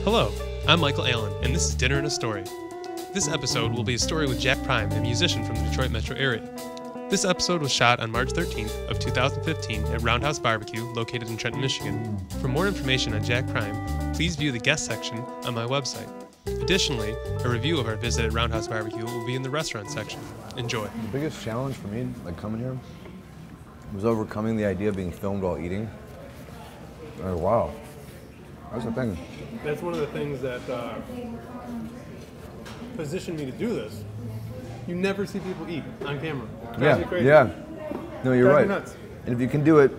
Hello, I'm Michael Allen, and this is Dinner and a Story. This episode will be a story with Jack Prime, a musician from the Detroit metro area. This episode was shot on March 13th of 2015 at Round House BBQ, located in Trenton, Michigan. For more information on Jack Prime, please view the guest section on my website. Additionally, a review of our visit at Round House BBQ will be in the restaurant section. Enjoy. The biggest challenge for me, coming here, was overcoming the idea of being filmed while eating. Oh, wow. That's the thing. That's one of the things that positioned me to do this. You never see people eat on camera. Drives me crazy. Yeah. No, you're Drives right. me nuts. And if you can do it,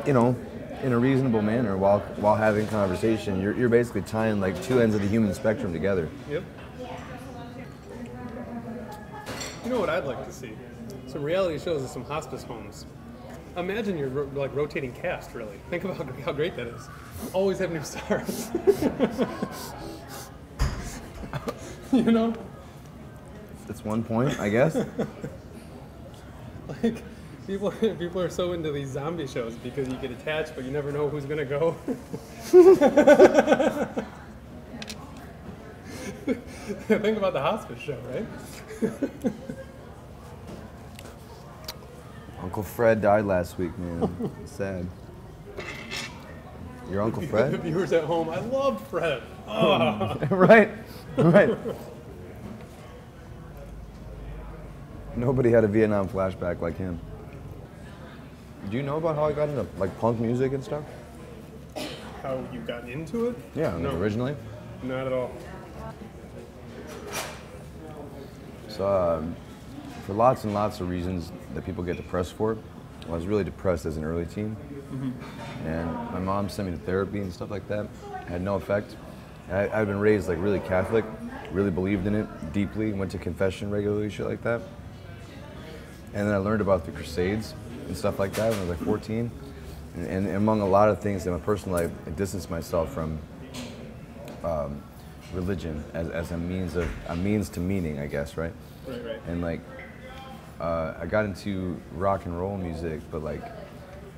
in a reasonable manner while having conversation, you're basically tying like two ends of the human spectrum together. Yep. You know what I'd like to see? Some reality shows of some hospice homes. Imagine your rotating cast, really. Think about how great that is. Always have new stars. You know? That's one point, I guess. Like, people are so into these zombie shows because you get attached, but you never know who's gonna go. Think about the hospice show, right? Uncle Fred died last week, man. It's sad. Your Uncle The Fred? viewers at home, I love Fred. Oh. Right. Nobody had a Vietnam flashback like him. Do you know about how I got into punk music and stuff? How you got into it? Yeah, No. originally. Not at all. So, for lots and lots of reasons that people get depressed for, I was really depressed as an early teen. Mm-hmm. And my mom sent me to therapy and stuff like that. It had no effect. I'd been raised really Catholic, really believed in it deeply, went to confession regularly, shit like that. And then I learned about the Crusades and stuff like that when I was 14. And among a lot of things in my personal life, I distanced myself from religion as a means to meaning, I guess, right? Right. And I got into rock and roll music, but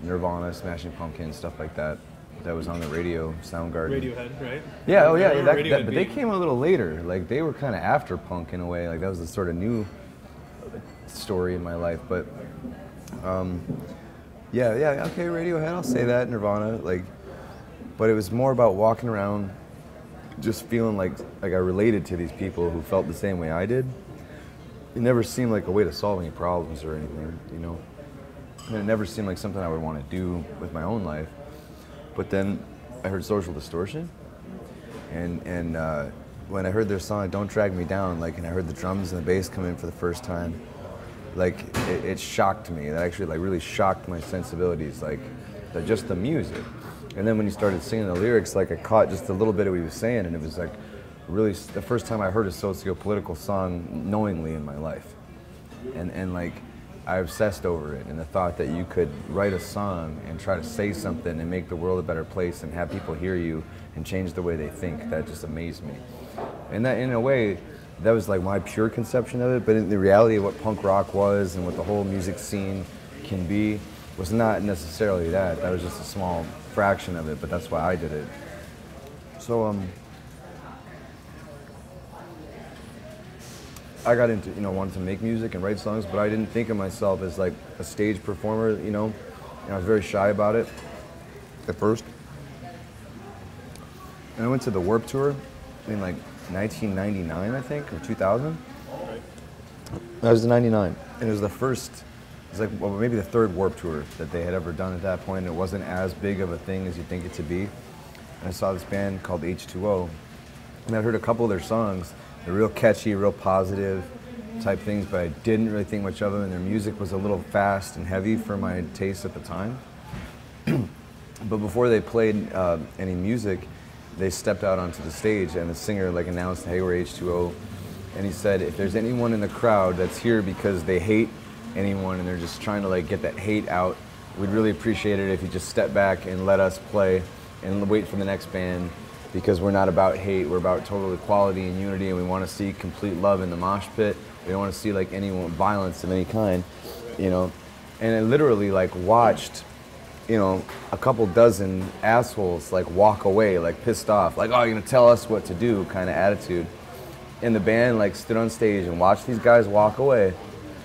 Nirvana, Smashing Pumpkins, stuff like that. That was on the radio, Soundgarden. Radiohead, right? Yeah, oh yeah, Radiohead but they came a little later. They were kind of after punk in a way. That was the sort of new story in my life. But yeah, okay, Radiohead, I'll say that, Nirvana. But it was more about walking around, just feeling like I related to these people who felt the same way I did. It never seemed like a way to solve any problems or anything, And it never seemed like something I would want to do with my own life. But then I heard Social Distortion, and when I heard their song "Don't Drag Me Down," and I heard the drums and the bass come in for the first time, it shocked me. That actually really shocked my sensibilities, just the music. And then when he started singing the lyrics, I caught just a little bit of what he was saying, and it was really the first time I heard a socio-political song knowingly in my life, and I obsessed over it, and the thought that you could write a song and try to say something and make the world a better place and have people hear you and change the way they think, that just amazed me. And that, in a way, that was my pure conception of it, but in the reality of what punk rock was and what the whole music scene can be was not necessarily that. That was just a small fraction of it, but that's why I did it. So, I got into, wanted to make music and write songs, but I didn't think of myself as a stage performer, and I was very shy about it at first. And I went to the Warped Tour in 1999, I think, or 2000. That was the 99, and it was the first, maybe the third Warped Tour that they had ever done at that point. It wasn't as big of a thing as you think it to be. And I saw this band called H2O, and I heard a couple of their songs. They're real catchy, real positive type things, but I didn't really think much of them, and their music was a little fast and heavy for my taste at the time. But before they played any music, they stepped out onto the stage, and the singer announced, "Hey, we're H2O," and he said, "If there's anyone in the crowd that's here because they hate anyone and they're just trying to get that hate out, we'd really appreciate it if you just step back and let us play and wait for the next band. Because we're not about hate, we're about total equality and unity, and we want to see complete love in the mosh pit. We don't want to see any violence of any kind, And I literally watched you know, a couple dozen assholes like walk away, like pissed off, like, oh, you're gonna tell us what to do kind of attitude. And the band like stood on stage and watched these guys walk away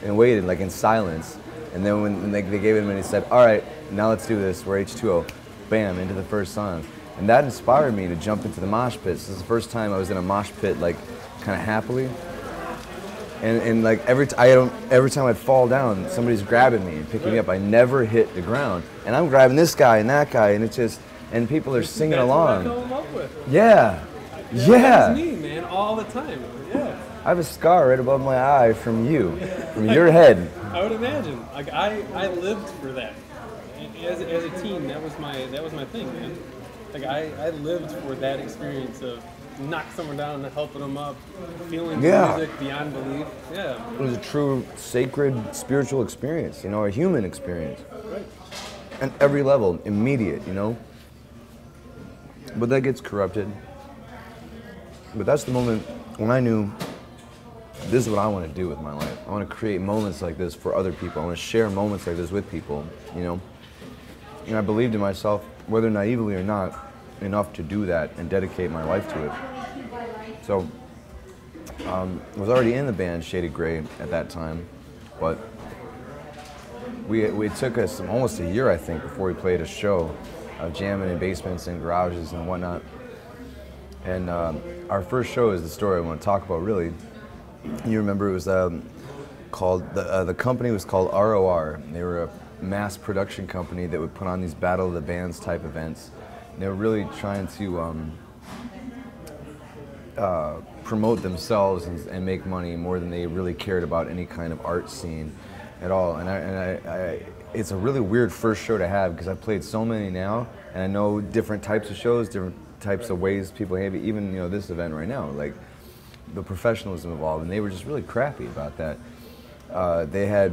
and waited like in silence. And then when they gave it him and he said, all right, now let's do this, we're H2O. Bam, into the first song. And that inspired me to jump into the mosh pit. This is the first time I was in a mosh pit like kind of happily. And like every time I'd fall down, somebody's grabbing me and picking me up. I never hit the ground. And I'm grabbing this guy and that guy, and it's just, and people are singing along. That's what I fell in love with. Yeah. That's me, man, all the time. Yeah. I have a scar right above my eye from you, from your head. I would imagine. Like I lived for that. As a teen, that was my thing, man. Like I lived for that experience of knock someone down and helping them up, feeling the music beyond belief. Yeah. It was a true sacred spiritual experience, you know, a human experience. Right. And every level, immediate, you know. But that gets corrupted. But that's the moment when I knew this is what I want to do with my life. I want to create moments like this for other people. I want to share moments like this with people, you know. And I believed in myself, whether naively or not, enough to do that and dedicate my life to it. So I was already in the band Shaded Gray at that time, but it took us almost a year, I think, before we played a show of jamming in basements and garages and whatnot. And our first show is the story I want to talk about, really. You remember it was called, the company was called ROR. They were a mass production company that would put on these Battle of the Bands type events. And they were really trying to promote themselves and make money more than they really cared about any kind of art scene at all. And it's a really weird first show to have because I've played so many now, and I know different types of shows, different types of ways people behave. Even, you know, this event right now, like the professionalism involved, and they were just really crappy about that. They had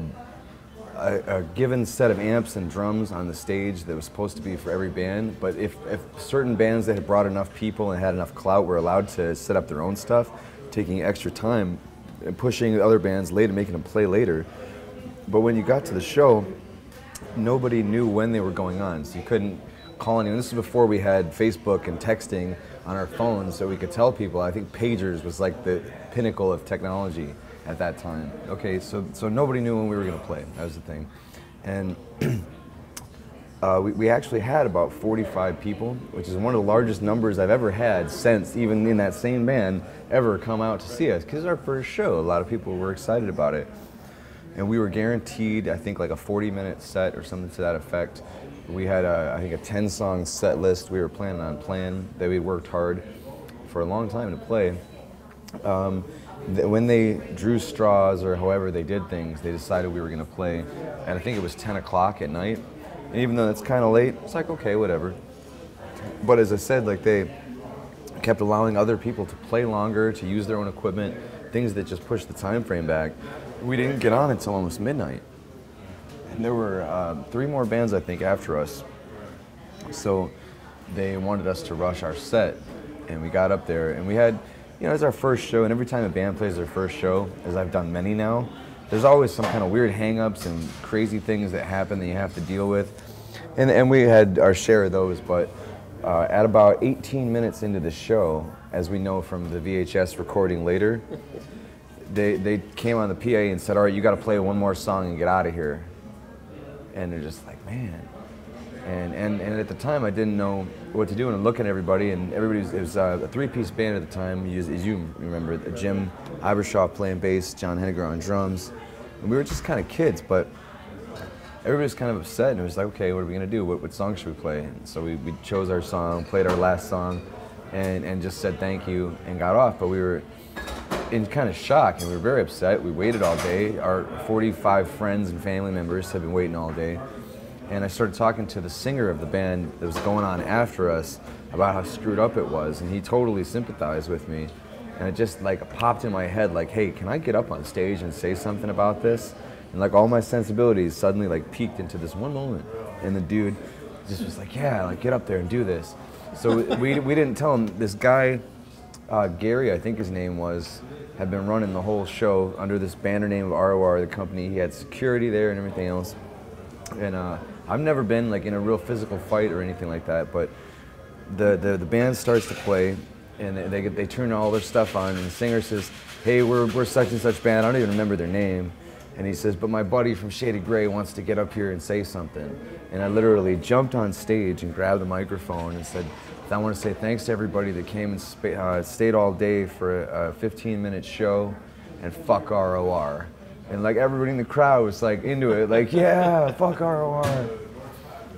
a given set of amps and drums on the stage that was supposed to be for every band, but if certain bands that had brought enough people and had enough clout were allowed to set up their own stuff, taking extra time and pushing other bands later, making them play later. But when you got to the show, nobody knew when they were going on, so you couldn't call anyone. This is before we had Facebook and texting on our phones, so we could tell people. I think pagers was like the pinnacle of technology at that time. Okay, so nobody knew when we were going to play. That was the thing. And we actually had about 45 people, which is one of the largest numbers I've ever had since, even in that same band, ever come out to see us, because it's our first show. A lot of people were excited about it. And we were guaranteed, I think, like a 40-minute set or something to that effect. We had, I think, a 10-song set list we were planning on playing that we'd worked hard for a long time to play. When they drew straws, or however they did things, they decided we were going to play, and I think it was 10 o'clock at night. And even though it's kind of late, it's like, okay, whatever. But as I said, like, they kept allowing other people to play longer, to use their own equipment, things that just pushed the time frame back. We didn't get on until almost midnight. And there were 3 more bands, I think, after us. So they wanted us to rush our set, and we got up there, and we had, you know, it was our first show, and every time a band plays their first show, as I've done many now, there's always some kind of weird hang-ups and crazy things that happen that you have to deal with. And we had our share of those, but at about 18 minutes into the show, as we know from the VHS recording later, they came on the PA and said, all right, you got to play one more song and get out of here. And they're just like, man. And at the time, I didn't know what to do, and I'm looking at everybody, and it was a 3-piece band at the time, as you remember, Jim Ibershoff playing bass, John Henniger on drums, and we were just kind of kids, but everybody was kind of upset, and it was like, okay, what are we going to do? What song should we play? And so we chose our song, played our last song, and just said thank you, and got off, but we were in kind of shock, and we were very upset. We waited all day. Our 45 friends and family members had been waiting all day. And I started talking to the singer of the band that was going on after us about how screwed up it was, and he totally sympathized with me. And it just like popped in my head like, hey, can I get up on stage and say something about this? And like all my sensibilities suddenly like peaked into this one moment. And the dude just was like, yeah, like get up there and do this. So we didn't tell him. This guy, Gary, I think his name was, had been running the whole show under this banner name of ROR, the company. He had security there and everything else. And I've never been like in a real physical fight or anything like that, but the band starts to play, and they turn all their stuff on, and the singer says, "Hey, we're such and such band." I don't even remember their name. And he says, "But my buddy from Shaded Gray wants to get up here and say something." And I literally jumped on stage and grabbed the microphone and said, "I want to say thanks to everybody that came and stayed all day for a 15-minute show, and fuck ROR." And like everybody in the crowd was like into it, like, "Yeah, fuck ROR."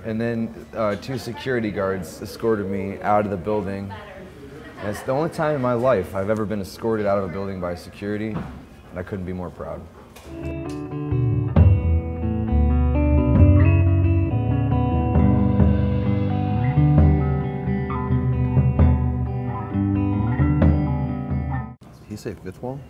And then 2 security guards escorted me out of the building. And it's the only time in my life I've ever been escorted out of a building by security, and I couldn't be more proud. Did he say fifth wall?